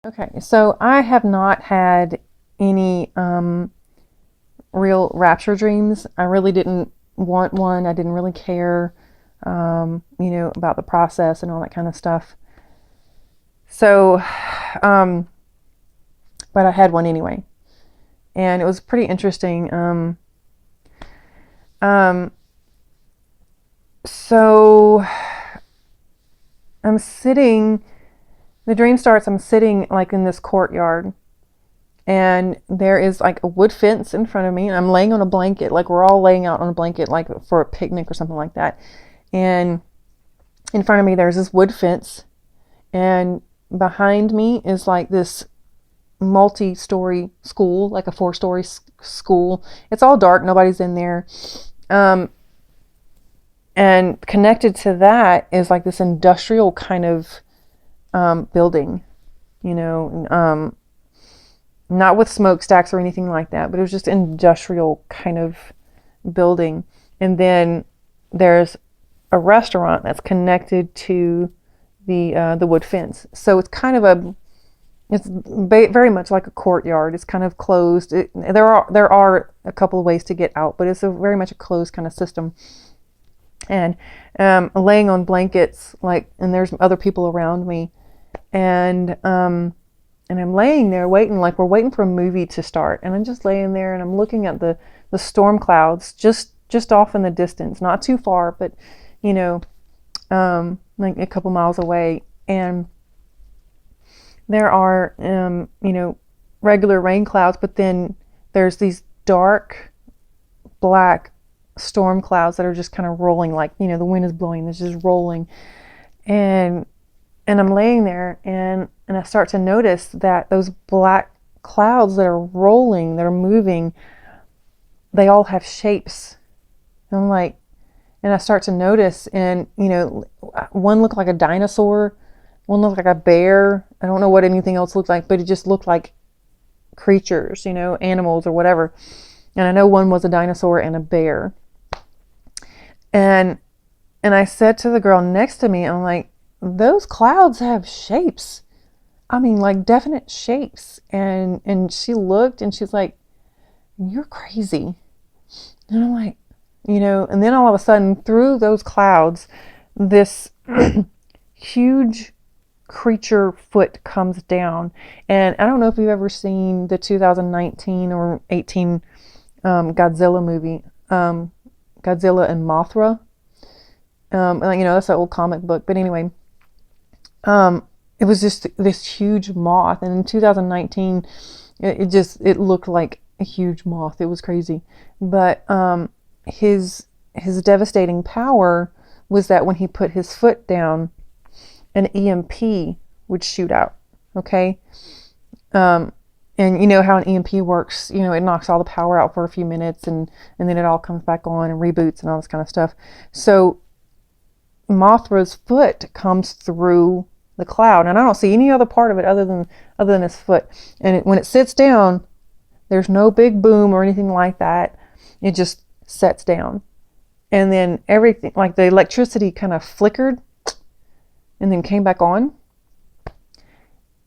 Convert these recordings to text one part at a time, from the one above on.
Okay, so I have not had any real rapture dreams. I really didn't want one. I didn't really care, about the process and all that kind of stuff. So, um, but I had one anyway, and it was pretty interesting. Um, so I'm sitting. The dream starts. I'm sitting like in this courtyard, and there is like a wood fence in front of me, and I'm laying on a blanket, like we're all laying out on a blanket, like for a picnic or something like that. And in front of me, there's this wood fence, and behind me is like this multi-story school, like a four-story school. It's all dark, nobody's in there. Um, and connected to that is like this industrial kind of building, you know, not with smokestacks or anything like that, but it was just industrial kind of building. And then there's a restaurant that's connected to the wood fence. So it's kind of very much like a courtyard. It's kind of closed. There are a couple of ways to get out, but it's very much a closed kind of system. And laying on blankets, and there's other people around me, and I'm laying there waiting, like we're waiting for a movie to start, and I'm just laying there and I'm looking at the storm clouds just off in the distance, not too far, but you know, like a couple miles away, and there are regular rain clouds, but then there's these dark black storm clouds that are just kind of rolling, like the wind is blowing, it's just rolling, and I'm laying there, and I start to notice that those black clouds that are rolling, that are moving, they all have shapes. And I'm like, and I start to notice, and one looked like a dinosaur, one looked like a bear. I don't know what anything else looked like, but it just looked like creatures, animals or whatever. And I know one was a dinosaur and a bear. And I said to the girl next to me, I'm like, those clouds have shapes. I mean, like definite shapes. And she looked and she's like, you're crazy. And I'm like, and then all of a sudden through those clouds, this huge creature foot comes down. And I don't know if you've ever seen the 2019 or 18 Godzilla movie, Godzilla and Mothra. That's an old comic book. But anyway, it was just this huge moth. And in 2019, it looked like a huge moth. It was crazy. But his devastating power was that when he put his foot down, an EMP would shoot out. Okay. And you know how an EMP works, it knocks all the power out for a few minutes, and then it all comes back on and reboots and all this kind of stuff. So Mothra's foot comes through the cloud, and I don't see any other part of it other than his foot. And when it sits down, there's no big boom or anything like that. It just sets down, and then everything, like the electricity, kind of flickered, and then came back on.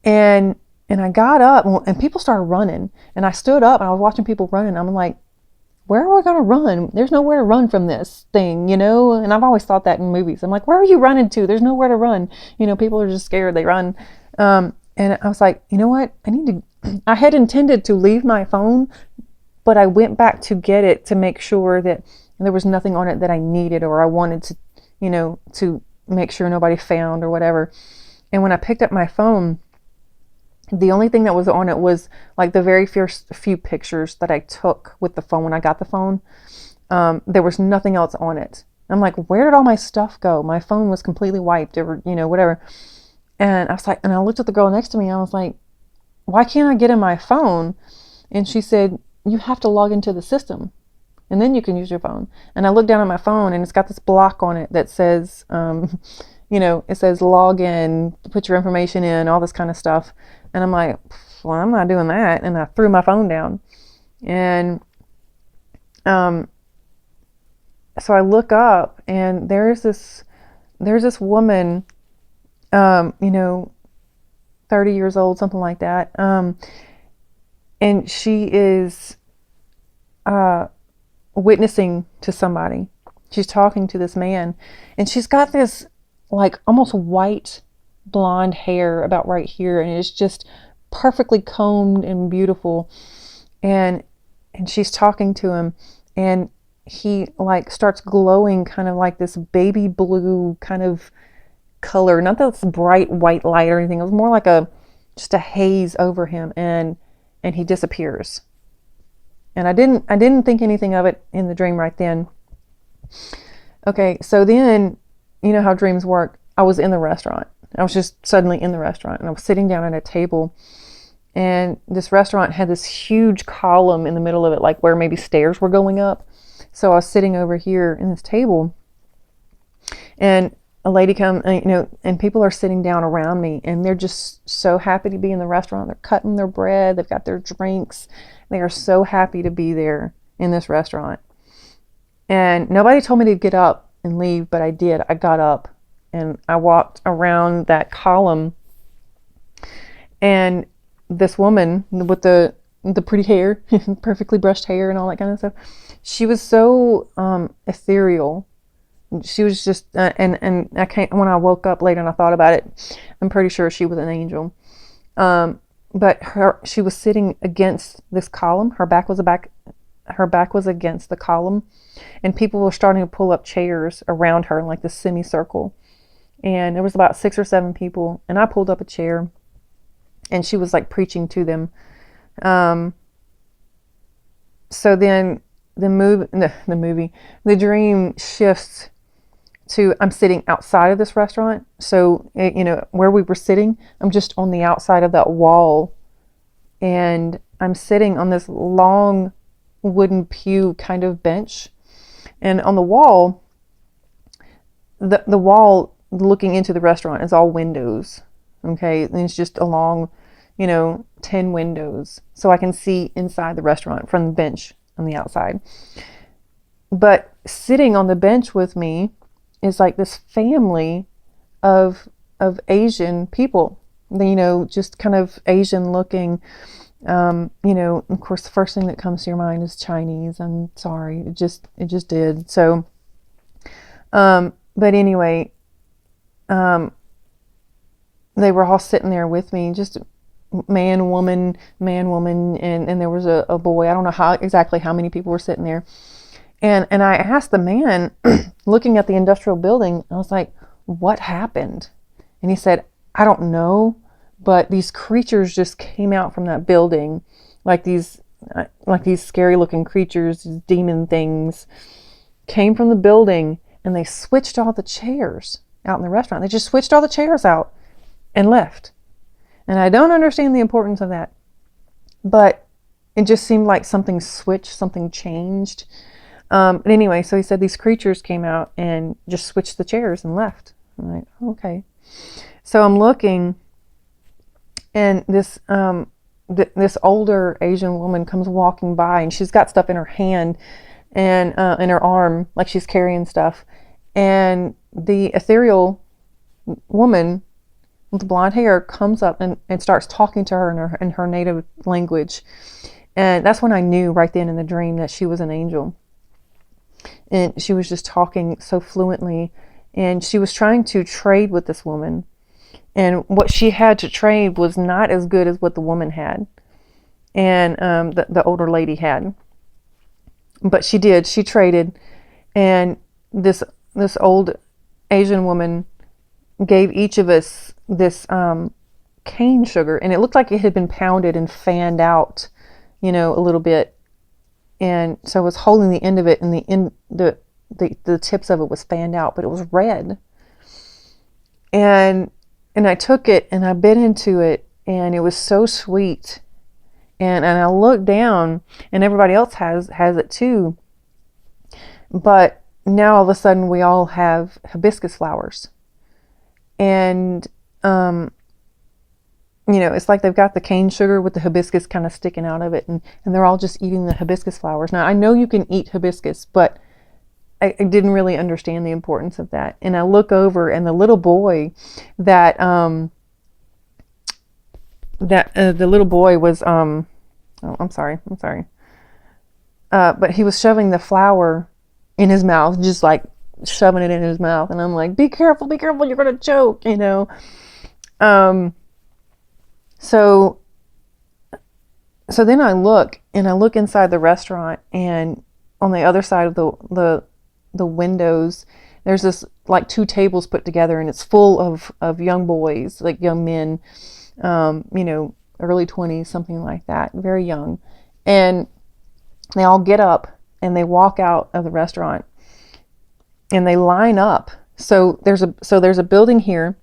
And I got up, and people started running, and I stood up and I was watching people running. I'm like, where are we going to run? There's nowhere to run from this thing, and I've always thought that in movies. I'm like, where are you running to? There's nowhere to run. People are just scared, they run. And I was like, you know what? I had intended to leave my phone, but I went back to get it to make sure that there was nothing on it that I needed or I wanted to, to make sure nobody found or whatever. And when I picked up my phone, the only thing that was on it was like the very first few pictures that I took with the phone when I got the phone. There was nothing else on it. I'm like, where did all my stuff go? My phone was completely wiped, or whatever. And I was like, and I looked at the girl next to me. I was like, why can't I get in my phone? And she said, you have to log into the system, and then you can use your phone. And I looked down at my phone, and it's got this block on it that says, it says log in, put your information in, all this kind of stuff. And I'm like, well, I'm not doing that. And I threw my phone down. And so I look up, and there's this woman, the 30 years old, something like that. And she is witnessing to somebody. She's talking to this man, and she's got this like almost white blonde hair about right here, and it's just perfectly combed and beautiful. And she's talking to him, and he like starts glowing kind of like this baby blue kind of color, not this bright white light or anything. It was more like just a haze over him, and he disappears. And I didn't think anything of it in the dream right then. Okay, so then, you know how dreams work. I was in the restaurant. I was just suddenly in the restaurant, and I was sitting down at a table, and this restaurant had this huge column in the middle of it, like where maybe stairs were going up. So I was sitting over here in this table, and a lady come, and people are sitting down around me, and they're just so happy to be in the restaurant. They're cutting their bread. They've got their drinks. They are so happy to be there in this restaurant. And nobody told me to get up and leave, but I did. I got up and I walked around that column, and this woman with the pretty hair, perfectly brushed hair and all that kind of stuff, she was so ethereal. She was just, and I can't, when I woke up later and I thought about it, I'm pretty sure she was an angel. But she was sitting against this column. Her back was against the column, and people were starting to pull up chairs around her in like this semicircle. And there was about 6 or 7 people, and I pulled up a chair, and she was like preaching to them. So then the dream shifts to, I'm sitting outside of this restaurant. So, where we were sitting, I'm just on the outside of that wall, and I'm sitting on this long wooden pew kind of bench. And on the wall, the wall looking into the restaurant is all windows. Okay. And it's just along, 10 windows. So I can see inside the restaurant from the bench on the outside. But sitting on the bench with me is like this family of Asian people, just kind of Asian looking. Of course, the first thing that comes to your mind is Chinese. I'm sorry, it just did. So, but anyway, they were all sitting there with me, just man, woman, and there was a boy. I don't know exactly how many people were sitting there. And I asked the man looking at the industrial building, I was like, what happened? And he said, I don't know, but these creatures just came out from that building, like these scary looking creatures, these demon things came from the building, and they switched all the chairs out in the restaurant. They just switched all the chairs out and left. And I don't understand the importance of that, but it just seemed like something switched, something changed. But anyway, so he said these creatures came out and just switched the chairs and left. I'm like, okay. So I'm looking, and this older Asian woman comes walking by, and she's got stuff in her hand and in her arm, like she's carrying stuff. And the ethereal woman with the blonde hair comes up and starts talking to her in her native language. And that's when I knew right then in the dream that she was an angel. And she was just talking so fluently, and she was trying to trade with this woman. And what she had to trade was not as good as what the woman had, and the older lady had. But she traded, and this old Asian woman gave each of us this cane sugar, and it looked like it had been pounded and fanned out, a little bit. And so I was holding the end of it, and the tips of it was fanned out, but it was red. And I took it and I bit into it, and it was so sweet. And I looked down, and everybody else has it too. But now all of a sudden we all have hibiscus flowers. And it's like they've got the cane sugar with the hibiscus kind of sticking out of it, and they're all just eating the hibiscus flowers. Now, I know you can eat hibiscus, but I didn't really understand the importance of that. And I look over, and the little boy that that the little boy was oh, I'm sorry, but he was shoving the flour in his mouth, just like shoving it in his mouth, and I'm like, be careful, you're gonna choke, um so so then I look inside the restaurant, and on the other side of the windows, there's this like two tables put together, and it's full of young boys, like young men, early 20s, something like that, very young. And they all get up and they walk out of the restaurant and they line up. So there's a building here,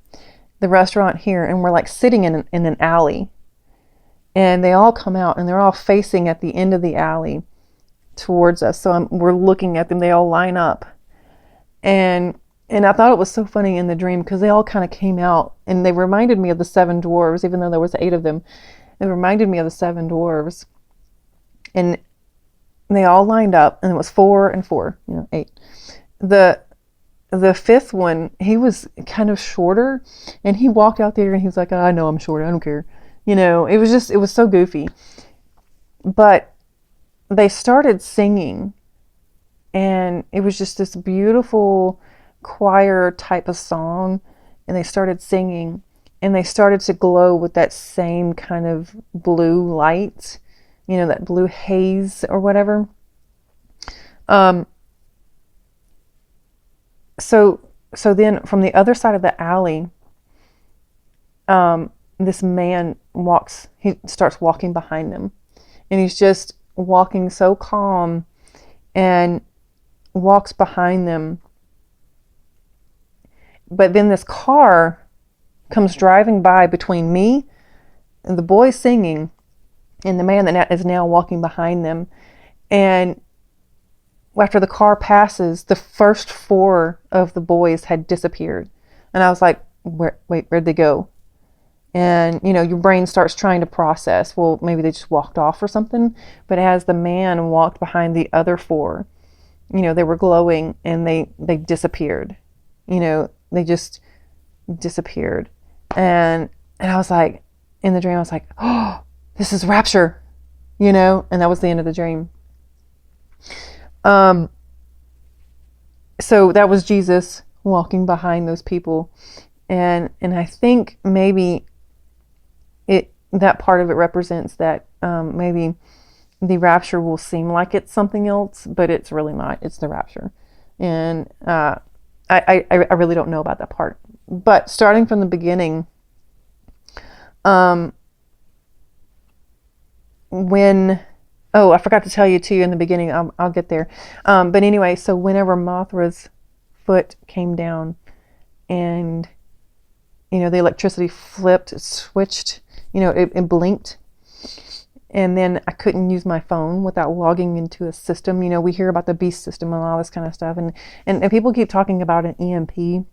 the restaurant here, and we're like sitting in an alley. And they all come out and they're all facing at the end of the alley towards us. So we're looking at them. They all line up. And I thought it was so funny in the dream because they all kind of came out and they reminded me of the seven dwarves, even though there was 8 of them. It reminded me of the seven dwarves. And they all lined up, and it was 4 and 4, 8. The 5th one, he was kind of shorter, and he walked out there and he was like, I know I'm short, I don't care. It was so goofy. But they started singing, and it was just this beautiful choir type of song, and they started singing, and they started to glow with that same kind of blue light, that blue haze or whatever. So then from the other side of the alley, this man he starts walking behind them, and he's just walking so calm and walks behind them. But then this car comes driving by between me and the boy singing and the man that is now walking behind them. And after the car passes, the first 4 of the boys had disappeared. And I was like, where'd they go? And, your brain starts trying to process, well, maybe they just walked off or something. But as the man walked behind the other 4, they were glowing and they disappeared. They just disappeared. And I was like, in the dream, I was like, oh, this is rapture, and that was the end of the dream. So that was Jesus walking behind those people. And I think maybe that part of it represents that maybe the rapture will seem like it's something else, but it's really not. It's the rapture. And I really don't know about that part. But starting from the beginning, I forgot to tell you too in the beginning, I'll get there. But anyway, so whenever Mothra's foot came down and, the electricity flipped, it switched, it blinked. And then I couldn't use my phone without logging into a system. We hear about the beast system and all this kind of stuff. And people keep talking about an EMP.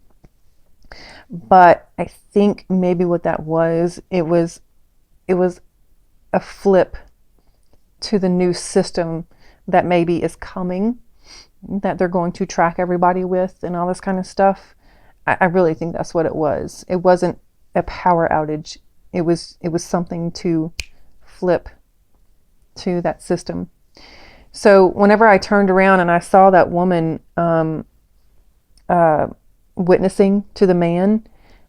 But I think maybe what that was, it was a flip to the new system that maybe is coming, that they're going to track everybody with and all this kind of stuff. I really think that's what it was. It wasn't a power outage. It was something to flip to that system. So whenever I turned around and I saw that woman witnessing to the man,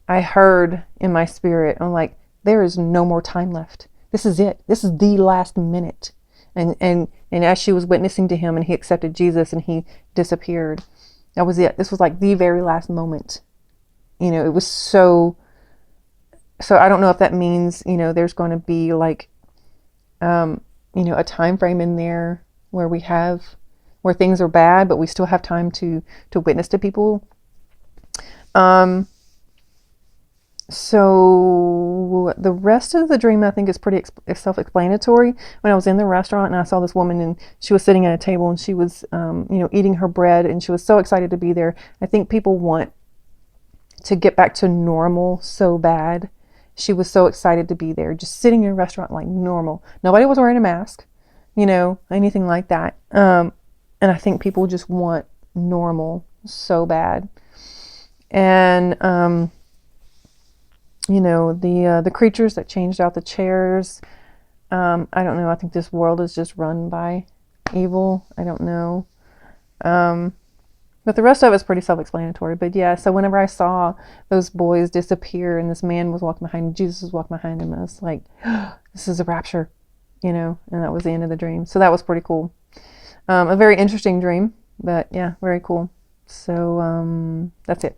I heard in my spirit, I'm like, there is no more time left. This is it. This is the last minute. And as she was witnessing to him and he accepted Jesus and he disappeared, that was it. This was like the very last moment. It was so I don't know if that means, there's going to be like, a time frame in there where where things are bad, but we still have time to witness to people. So the rest of the dream, I think, is pretty self-explanatory. When I was in the restaurant and I saw this woman and she was sitting at a table and she was, eating her bread and she was so excited to be there. I think people want to get back to normal so bad. She was so excited to be there, just sitting in a restaurant like normal. Nobody was wearing a mask, anything like that. And I think people just want normal so bad. And you know, the creatures that changed out the chairs. I don't know. I think this world is just run by evil. I don't know. But the rest of it's pretty self-explanatory. But yeah, so whenever I saw those boys disappear and this man was walking behind, Jesus was walking behind him, I was like, this is a rapture, you know, and that was the end of the dream. So that was pretty cool. A very interesting dream, but yeah, very cool. So that's it.